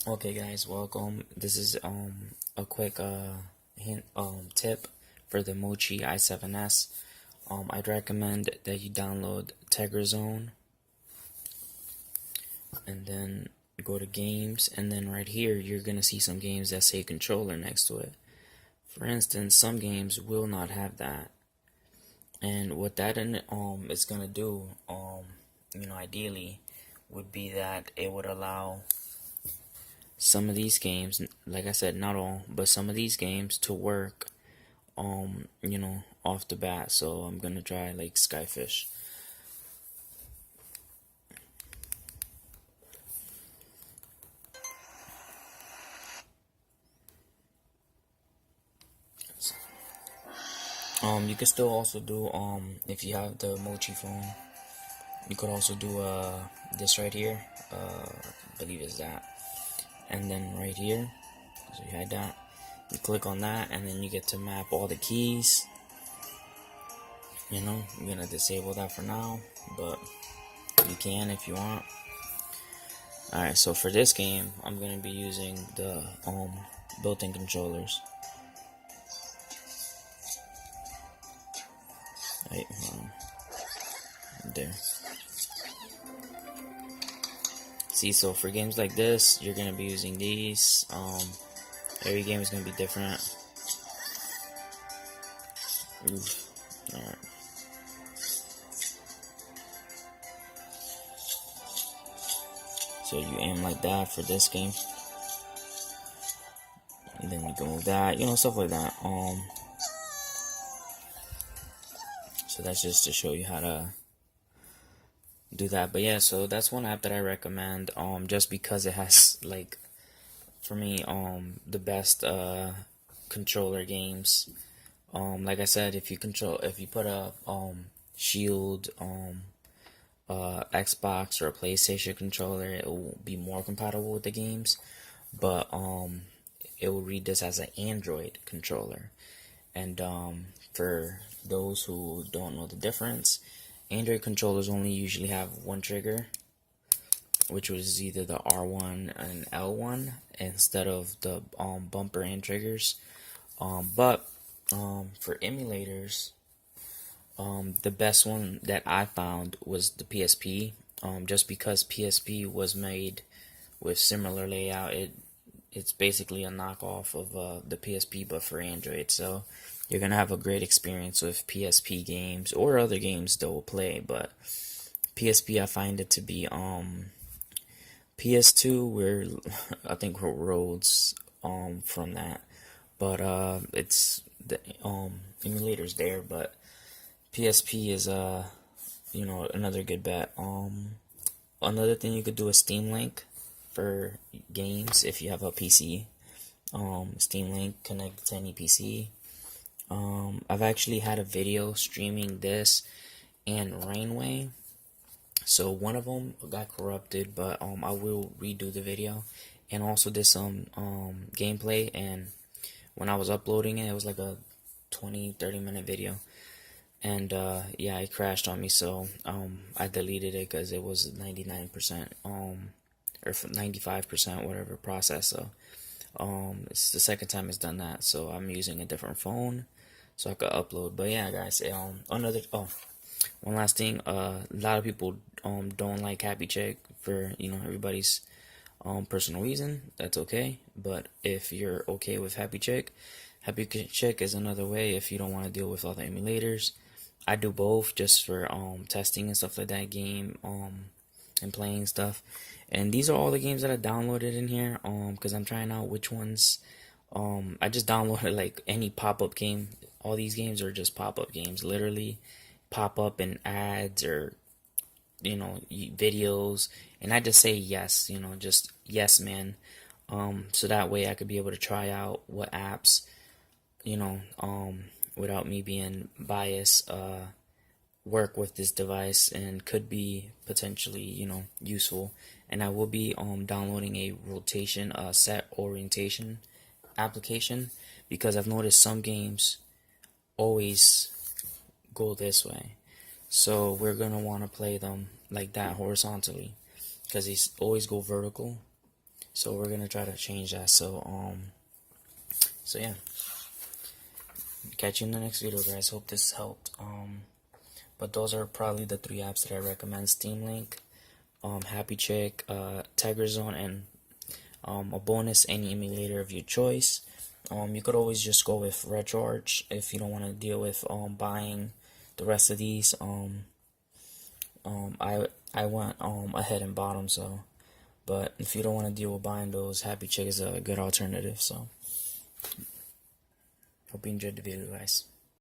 Okay guys, welcome. This is a quick hint tip for the MOQI i7s. I'd recommend that you download TegraZone and then go to games, and then right here you're gonna see some games that say controller next to it. For instance, some games will not have that. And what that is gonna do, ideally would be that it would allow some of these games, like I said, not all, but some of these games to work, off the bat. So I'm gonna try like Skyfish. You can still also do, if you have the MOQI phone, you could also do, this right here, I believe it's that. And then right here, so you had that, you click on that, and then you get to map all the keys. I'm gonna disable that for now, but you can if you want. Alright, so for this game, I'm gonna be using the built-in controllers. Right, there. See, so for games like this, you're gonna be using these. Every game is gonna be different. Oof. Alright. So you aim like that for this game, and then you go with that, stuff like that. So that's just to show you how to do that. But yeah, so that's one app that I recommend, just because it has, like, for me, the best controller games. Like I said, if you put a Shield Xbox or a PlayStation controller, it will be more compatible with the games. But it will read this as an Android controller. And for those who don't know the difference, Android controllers only usually have one trigger, which was either the R1 and L1 instead of the bumper and triggers. But for emulators, the best one that I found was the PSP. Just because PSP was made with similar layout, it's basically a knockoff of the PSP, but for Android. So you're gonna have a great experience with PSP games or other games that will play. But PSP, I find it to be PS2, where I think we're roads from that. But it's the emulators there, but PSP is another good bet. Another thing you could do is Steam Link for games if you have a PC. Steam Link connect to any PC. I've actually had a video streaming this and Rainway. So one of them got corrupted, but I will redo the video, and also did some gameplay. And when I was uploading it, it was like a 20-30 minute video, and yeah, it crashed on me. So I deleted it because it was 99% or 95%, whatever, process. So it's the second time it's done that. So I'm using a different phone so I could upload. But yeah, guys, one last thing, a lot of people don't like Happychick for everybody's personal reason. That's okay. But if you're okay with Happychick is another way if you don't want to deal with all the emulators. I do both just for testing and stuff like that, game and playing stuff. And these are all the games that I downloaded in here because I'm trying out which ones. I just downloaded like any pop-up game. All these games are just pop-up games, literally pop up in ads or videos, and I just say yes, just yes man, so that way I could be able to try out what apps, without me being biased, work with this device and could be potentially useful. And I will be downloading a rotation set orientation application, because I've noticed some games always go this way. So we're gonna want to play them like that horizontally, because they always go vertical. So we're gonna try to change that. So yeah, catch you in the next video, guys. Hope this helped. But those are probably the 3 apps that I recommend: Steam Link, Happychick, TegraZone, and a bonus, any emulator of your choice. You could always just go with RetroArch if you don't want to deal with buying the rest of these. I went ahead and bought them, so. But if you don't want to deal with buying those, Happychick is a good alternative. So hope you enjoyed the video, guys.